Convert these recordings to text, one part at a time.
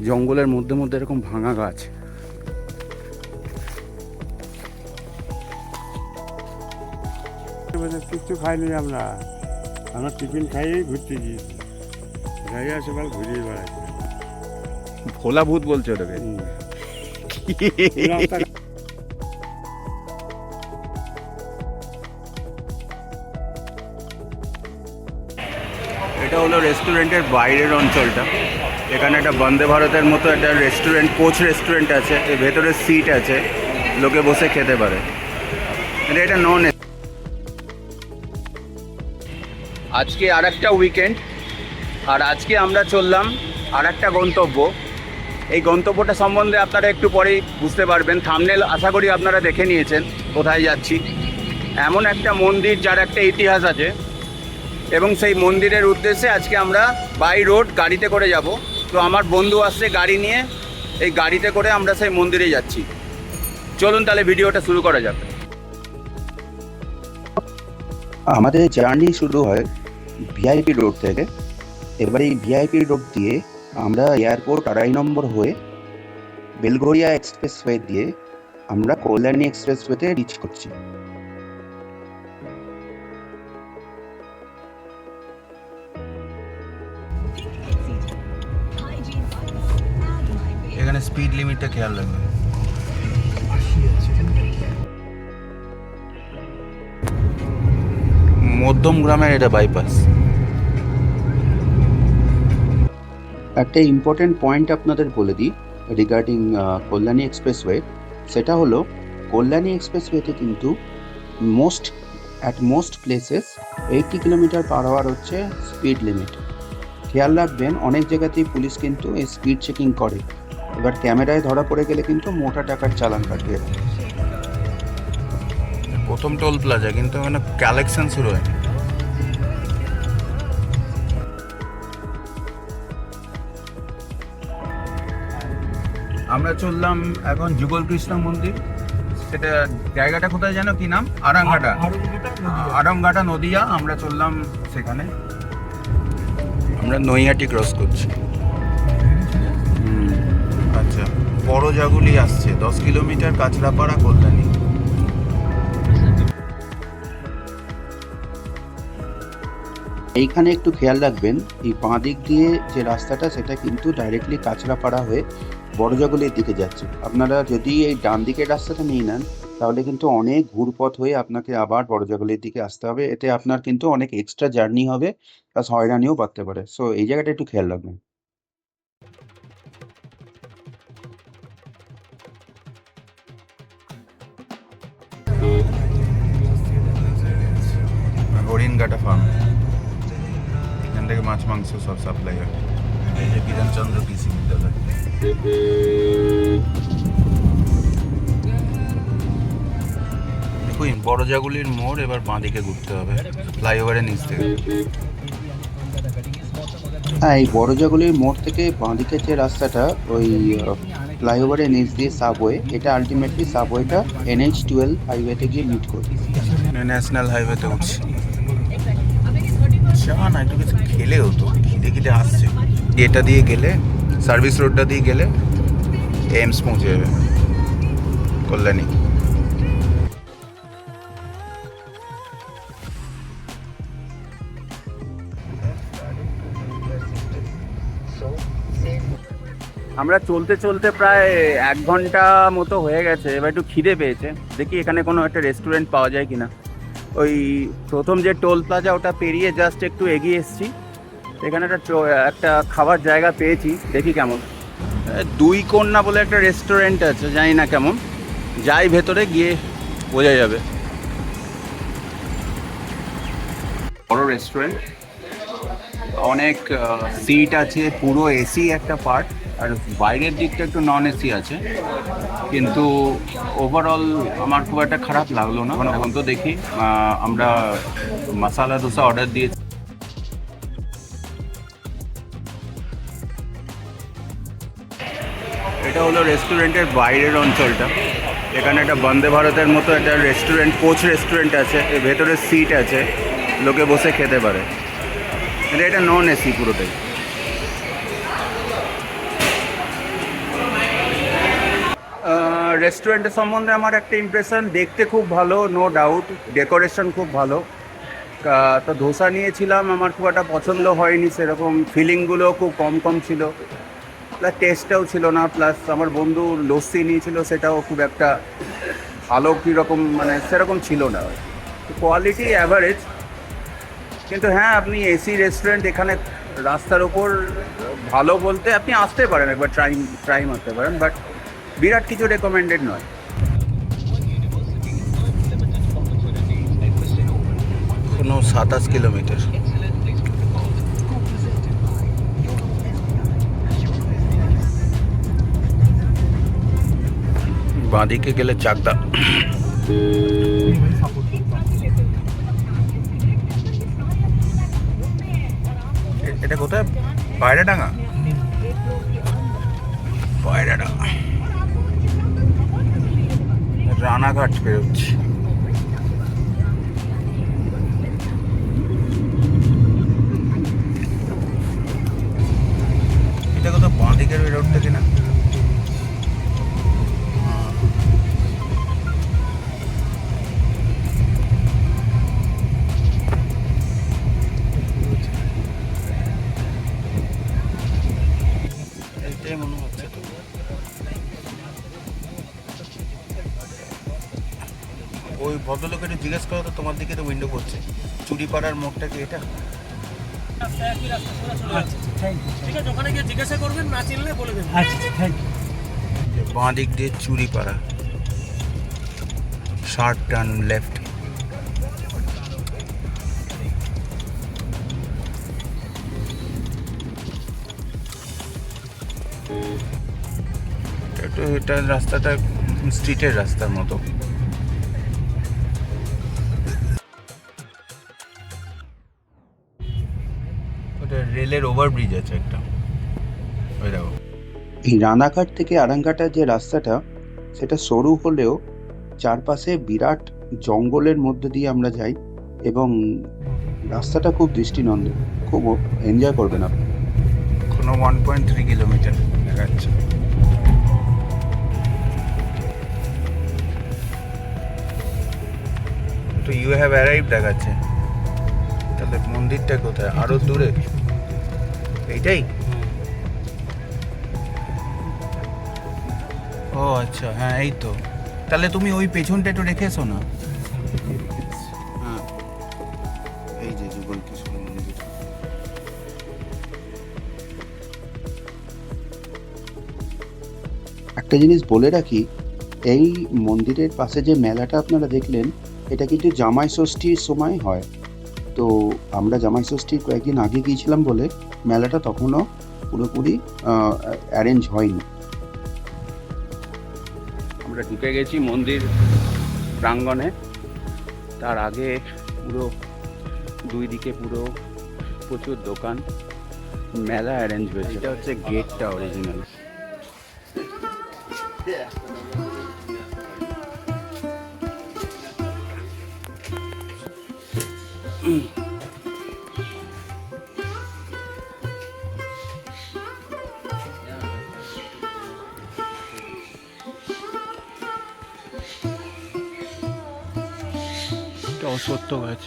জঙ্গলের মধ্যে মধ্যে এরকম ভাঙা গাছ। কিচ্ছু খাইনি আমরা, আমরা টিফিন খাইয়েই ঘুরতে গিয়েছি, যাইয়া সকাল ঘুরিয়ে বেড়াচ্ছি। ভোলা ভূত বলছে ওটাকে। এটা হলো রেস্টুরেন্টের বাইরের অঞ্চলটা। এখানে একটা বন্দে ভারতের মতো একটা রেস্টুরেন্ট, কোচ রেস্টুরেন্ট আছে, এর ভেতরে সিট আছে, লোকে বসে খেতে পারে। এটা নন। আজকে আর একটা উইকেন্ড, আর আজকে আমরা চললাম আর একটা গন্তব্য। এই গন্তব্যটা সম্বন্ধে আপনারা একটু পরেই বুঝতে পারবেন। থাম্বনেল আশা করি আপনারা দেখে নিয়েছেন কোথায় যাচ্ছি। এমন একটা মন্দির যার একটা ইতিহাস আছে, এবং সেই মন্দিরের উদ্দেশ্যে আজকে আমরা বাই রোড গাড়িতে করে যাব। তো আমার বন্ধু আসছে গাড়ি নিয়ে, এই গাড়িতে করে আমরা সেই মন্দিরে যাচ্ছি। চলুন তাহলে ভিডিওটা শুরু করা যাক। আমাদের জার্নি শুরু হয় ভিআইপি রোড থেকে। এবারে এই ভিআইপি রোড দিয়ে আমরা এয়ারপোর্ট 2.5 নম্বর হয়ে বেলঘরিয়া এক্সপ্রেসওয়ে দিয়ে আমরা কল্যাণী এক্সপ্রেসওয়েতে রিচ করছি। এখানে স্পিড লিমিটটা খেয়াল রাখবেন। মধ্যম গ্রামের এটা বাইপাস। একটা ইম্পর্টেন্ট পয়েন্ট আপনাদের বলে দিই রিগার্ডিং কল্যাণী এক্সপ্রেসওয়ে, সেটা হলো কল্যাণী এক্সপ্রেসওয়েতে কিন্তু most places 80 kilometre per hour হচ্ছে স্পিড লিমিট। খেয়াল রাখবেন অনেক জায়গাতেই পুলিশ কিন্তু এই স্পিড চেকিং করে, এবার ক্যামেরায় ধরা পড়ে গেলে কিন্তু মোটা টাকার চালান কাটবে। প্রথম টোল প্লাজা, কিন্তু মানে কালেকশন শুরু হয়। আমরা চললাম এখন যুগল কৃষ্ণ মন্দির। সেটা জায়গাটা কোথায় জানো কি নাম? আরামঘাটা। আরামঘাটা নদিয়া। আমরা চললাম সেখানে। আমরা নৈহাটি ক্রস করছি। আচ্ছা, বড় জাগুলি আসছে 10 কিলোমিটার, কাঁচরাপাড়া, কল্যাণী। এইখানে একটু খেয়াল রাখবেন, এই বাঁ দিক দিয়ে যে রাস্তাটা সেটা কিন্তু ডাইরেক্টলি কাঁচরাপাড়া হয়ে বড়জাগুলির দিকে যাচ্ছে। আপনারা যদি এই ডান দিকের রাস্তাটা নিয়ে নেন তাহলে কিন্তু অনেক ঘুরপথ হয়ে আপনাকে আবার বড়জাগুলির দিকে আসতে হবে। এতে আপনার কিন্তু অনেক এক্সট্রা জার্নি হবে, প্লাস হয়রানিও বাড়তে পারে। সো এই জায়গাটা একটু খেয়াল রাখবেন। হরিণঘাটা ফার্ম, এখান থেকে মাছ মাংস সব সাপ্লাই হয়। এই যে কিরণচন্দ্র কৃষি বিদ্যালয়। দেখুন বড়জাগুলির মোড়, এবার বাঁদিকে ঘুরতে হবে ফ্লাইওভারের নিচ থেকে। হ্যাঁ, এই বড়জাগুলির মোড় থেকে বাঁদিকে যে রাস্তাটা ওই ফ্লাইওভারের নিচ দিয়ে সাবওয়ে, এটা আলটিমেটলি সাবওয়েটা NH-12 হাইওয়েতে গিয়ে মিট করবে। ন্যাশনাল হাইওয়েতে উঠছি। না একটু কিছু খেলে হতো, খিদে খিদে আসছে। এটা দিয়ে গেলে, সার্ভিস রোডটা দিয়ে গেলে এইমস পৌঁছে যাবে, কল্যাণী। আমরা চলতে চলতে প্রায় 1 ঘন্টা মতো হয়ে গেছে। এবার একটু খিদে পেয়েছে, দেখি এখানে কোনো একটা রেস্টুরেন্ট পাওয়া যায় কিনা। ওই প্রথম যে টোল প্লাজা ওটা পেরিয়ে জাস্ট একটু এগিয়ে এসেছি, এখানে একটা খাবার জায়গা পেয়েছি, দেখি কেমন। 2 কন্যা বলে একটা রেস্টুরেন্ট আছে, জানি না কেমন, যাই ভেতরে গিয়ে বোঝা যাবে। বড় রেস্টুরেন্ট, অনেক সিট আছে, পুরো এসি একটা পার্ট, আর বাইরের দিকটা একটু নন এসি আছে, কিন্তু ওভারঅল আমার খুব একটা খারাপ লাগলো না। এখন তো দেখি আমরা মশালা দোসা অর্ডার দিয়েছি। এটা হলো রেস্টুরেন্টের বাইরের অঞ্চলটা। এখানে একটা বন্দে ভারতের মতো একটা রেস্টুরেন্ট, কোচ রেস্টুরেন্ট আছে, এর ভেতরে সিট আছে, লোকে বসে খেতে পারে। এটা নন এসি পুরোটাই। রেস্টুরেন্টের সম্বন্ধে আমার একটা ইমপ্রেশন, দেখতে খুব ভালো, নো ডাউট, ডেকোরেশন খুব ভালো। তো ধোসা নিয়েছিলাম, আমার খুব একটা পছন্দ হয়নি, সেরকম ফিলিংগুলো খুব কম কম ছিল, প্লাস টেস্টটাও ছিল না। প্লাস আমার বন্ধু লস্যি নিয়েছিল, সেটাও খুব একটা ভালো কীরকম মানে সেরকম ছিল না। কোয়ালিটি অ্যাভারেজ, কিন্তু হ্যাঁ আপনি এসি রেস্টুরেন্ট এখানে রাস্তার ওপর ভালো বলতে আপনি আসতে পারেন, একবার ট্রাই মারতে পারেন, বাট বিরাট কিছু রেকমেন্ডেড নয়। কোনো 27 কিলোমিটার। বাঁদিকে গেলে চাকদা। এটা কোথায়? পায়রাডাঙ্গা। পায়রাডাঙ্গা রানাঘাট বেরোচ্ছি। এটা কোথাও বাঁ দিকের ওই রোডটা কিনা? এইটাই মনে হচ্ছে তো। ওই ভদ্রলোকের জিজ্ঞেস করো তো, তোমার দিকে তো উইন্ডো করছে। চুরিপাড়ার মোড়টা কি এটা? ঠিক আছে, ওখানে গিয়ে জিজ্ঞাসা করবেন, না চিনলে বলে দেবেন। আচ্ছা, থ্যাংক ইউ। বাঁ দিক দিয়ে চুরিপাড়া, 60 টার্ন লেফট। এটা রাস্তাটা স্ট্রিটের রাস্তার মতো। ওটা রেলের ওভারব্রিজ আছে একটা, ওই দেখো। এই রানাঘাট থেকে আরাঙ্গাটার যে রাস্তাটা, সেটা সরু হলেও চারপাশে বিরাট জঙ্গলের মধ্যে দিয়ে আমরা যাই, এবং রাস্তাটা খুব দৃষ্টিনন্দন, খুব এনজয় করবেন আপনি। কোনো 1.3 কিলোমিটার দেখাচ্ছে। তো ইউ হ্যাভ অ্যারাইভ দেখাচ্ছে, তাহলে মন্দিরটা কোথায়? আরো দূরে? এইটাই? ও আচ্ছা, হ্যাঁ এই তো। তাহলে তুমি ওই পেছনটা একটু রেখে এসো না। হ্যাঁ, এই যে যুগল কিশোর মন্দির। একটা জিনিস বলে রাখি, এই মন্দিরের পাশে যে মেলাটা আপনারা দেখলেন, এটা কিন্তু জামাই ষষ্ঠীর সময় হয়। তো আমরা জামাই ষষ্ঠীর কয়েকদিন আগে গিয়েছিলাম বলে মেলাটা তখনও পুরোপুরি অ্যারেঞ্জ হয়নি। আমরা ঢুকে গেছি মন্দির প্রাঙ্গণে। তার আগে পুরো দুই দিকে পুরো প্রচুর দোকান, মেলা অ্যারেঞ্জ হয়েছে। এটা হচ্ছে গেটটা অরিজিনাল। এটা অশ্বত্থ গাছ।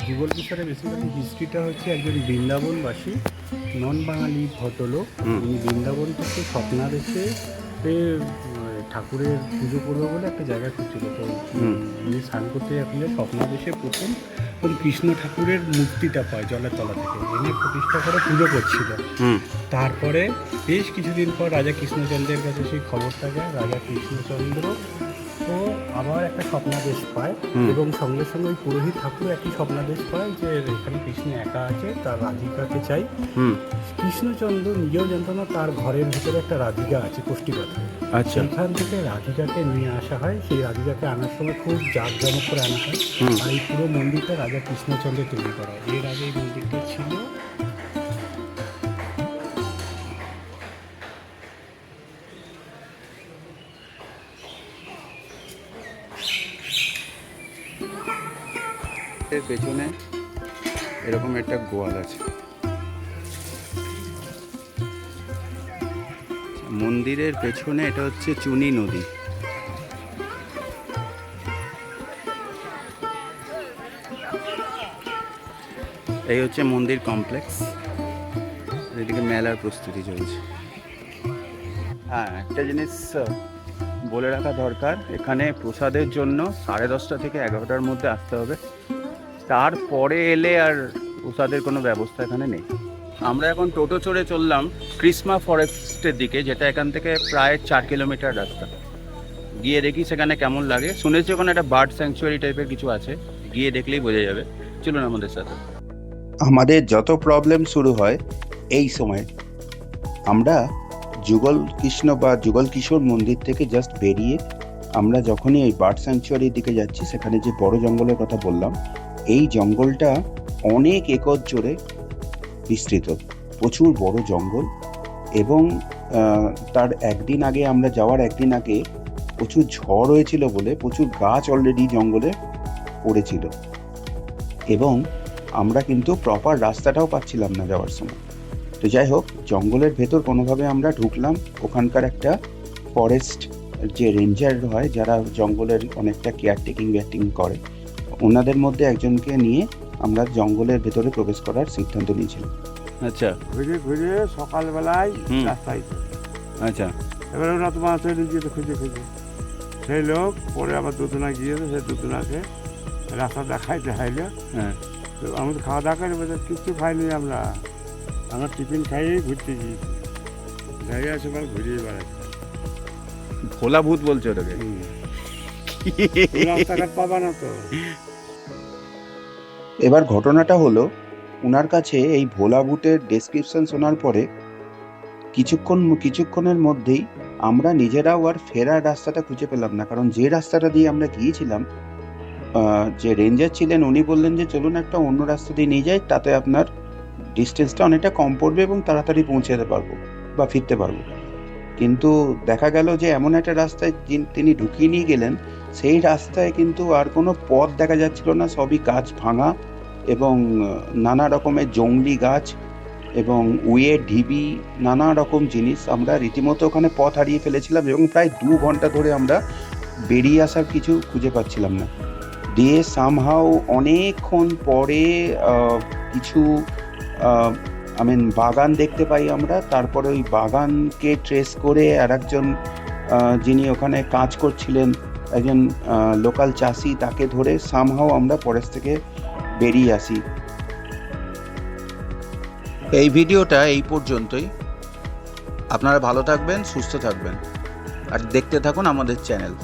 যুগল কিশোরের বেসিক্যালি হিস্ট্রিটা হচ্ছে একজন বৃন্দাবনবাসী, নন বাঙালি ভদ্রলোক। উনি বৃন্দাবন থেকে স্বপ্নাদেশে ঠাকুরের পুজো করবে বলে একটা জায়গা খুঁজছিল। তো উনি স্নান করতে যাচ্ছিলেন, স্বপ্নাদেশে প্রথম ওই কৃষ্ণ ঠাকুরের মূর্তিটা পায় জলের তলা থেকে, এনে প্রতিষ্ঠা করে পুজো করছিল। তারপরে বেশ কিছুদিন পর রাজা কৃষ্ণচন্দ্রের কাছে সেই খবরটা যায়। রাজা কৃষ্ণচন্দ্র তো আবার একটা স্বপ্নাদেশ পায়, এবং সঙ্গে সঙ্গে ওই পুরোহিত ঠাকুর একই স্বপ্নাদেশ পায় যে এখানে কৃষ্ণ একা আছে, তার রাধিকাকে চাই। কৃষ্ণচন্দ্র নিজেও জানতো না তার ঘরের ভিতরে একটা রাধিকা আছে কোষ্ঠীপাথরে। আচ্ছা। সেইখান থেকে রাধিকাকে নিয়ে আসা হয়। সেই রাধিকাকে আনার সময় খুব জাঁকজমক করে আনা হয়। আর এই পুরো মন্দিরটা রাজা কৃষ্ণচন্দ্রের তৈরি করা। এর আগে এই মন্দিরটা ছিল এর পেছনে এরকম একটা গোয়াল আছে। মন্দিরের পেছনে এটা হচ্ছে চুনি নদী। এই হচ্ছে মন্দির কমপ্লেক্স, এদিকে মেলার প্রস্তুতি চলছে। হ্যাঁ, একটা জিনিস বলে রাখা দরকার, এখানে প্রসাদের জন্য 10:30 থেকে 11টার মধ্যে আসতে হবে। তারপরে এলে আর প্রসাদের কোনো ব্যবস্থা এখানে নেই। আমরা এখন টোটো চড়ে চললাম ক্রিসমা ফরেস্টের দিকে, যেটা এখান থেকে প্রায় 4 কিলোমিটার রাস্তা। গিয়ে দেখি সেখানে কেমন লাগে। শুনেছি ওখানে একটা বার্ড স্যাংচুয়ারি টাইপের কিছু আছে, গিয়ে দেখলেই বোঝা যাবে। চলুন আমাদের সাথে। আমাদের যত প্রবলেম শুরু হয় এই সময়। আমরা যুগল কৃষ্ণ বা যুগল কিশোর মন্দির থেকে জাস্ট বেরিয়ে আমরা যখনই এই বার্ড স্যাংচুয়ারির দিকে যাচ্ছি, সেখানে যে বড় জঙ্গলের কথা বললাম, এই জঙ্গলটা অনেক একর জুড়ে বিস্তৃত, প্রচুর বড় জঙ্গল। এবং তার একদিন আগে, আমরা যাওয়ার একদিন আগে প্রচুর ঝড় হয়েছিল বলে প্রচুর গাছ অলরেডি জঙ্গলে পড়েছিল, এবং আমরা কিন্তু প্রপার রাস্তাটাও পাচ্ছিলাম না যাওয়ার সময়। তো যাই হোক, জঙ্গলের ভেতর কোনোভাবে আমরা ঢুকলাম। ওখানকার একটা ফরেস্ট যে রেঞ্জার হয়, যারা জঙ্গলের অনেকটা কেয়ারটেকিং করে, ওনাদের মধ্যে একজনকে নিয়ে আমরা জঙ্গলের ভেতরে প্রবেশ করার সিদ্ধান্ত নিয়েছিলাম। আচ্ছা, ঘুরে ঘুরে সকালবেলায় রাস্তায়। আচ্ছা। এবার ওরা তোমার তৈরি গিয়ে খুঁজে সেই লোক পরে আবার দুধনা গিয়েছে, সেই দুধনাকে রাস্তা দেখাইতে হাইলে। হ্যাঁ, তো আমি তো খাওয়া দাওয়া করে কিচ্ছু খাইনি। আমরা টিফিন খাইয়ে ঘুরতে গিয়েছি, জায়গা আছে বল ঘুরিয়ে বেড়াচ্ছি। ভোলা ভূত বলছে ওটাকে। রাস্তাঘাট পাবা না তো। এবার ঘটনাটা হলো, ওনার কাছে এই ভোলা ভূতের ডেসক্রিপশন শোনার পরে কিছুক্ষণের মধ্যেই আমরা নিজেরাও আর ফেরার রাস্তাটা খুঁজে পেলাম না। কারণ যে রাস্তাটা দিয়ে আমরা গিয়েছিলাম, যে রেঞ্জার ছিলেন উনি বললেন যে চলুন একটা অন্য রাস্তা দিয়ে নিয়ে যাই, তাতে আপনার ডিস্টেন্সটা অনেকটা কম পড়বে এবং তাড়াতাড়ি পৌঁছাতে পারবো বা ফিরতে পারবো। কিন্তু দেখা গেল যে এমন একটা রাস্তায় তিনি ঢুকিয়ে নিয়ে গেলেন, সেই রাস্তায় কিন্তু আর কোনো পথ দেখা যাচ্ছিল না। সবই গাছ ভাঙা এবং নানা রকমের জংলি গাছ এবং উয়ে ঢিবি, নানা রকম জিনিস। আমরা রীতিমতো ওখানে পথ হারিয়ে ফেলেছিলাম এবং প্রায় 2 ঘন্টা ধরে আমরা বেরিয়ে আসার কিছু খুঁজে পাচ্ছিলাম না। দিয়ে সামহাও অনেকক্ষণ পরে কিছু বাগান দেখতে পাই আমরা। তারপরে ওই বাগানকে ট্রেস করে আর একজন যিনি ওখানে কাজ করছিলেন, একজন লোকাল চাষি, তাকে ধরে সামহাও আমরা ফরেস্ট থেকে বেরিয়ে আসি। এই ভিডিওটা এই পর্যন্তই। আপনারা ভালো থাকবেন, সুস্থ থাকবেন, আর দেখতে থাকুন আমাদের চ্যানেল।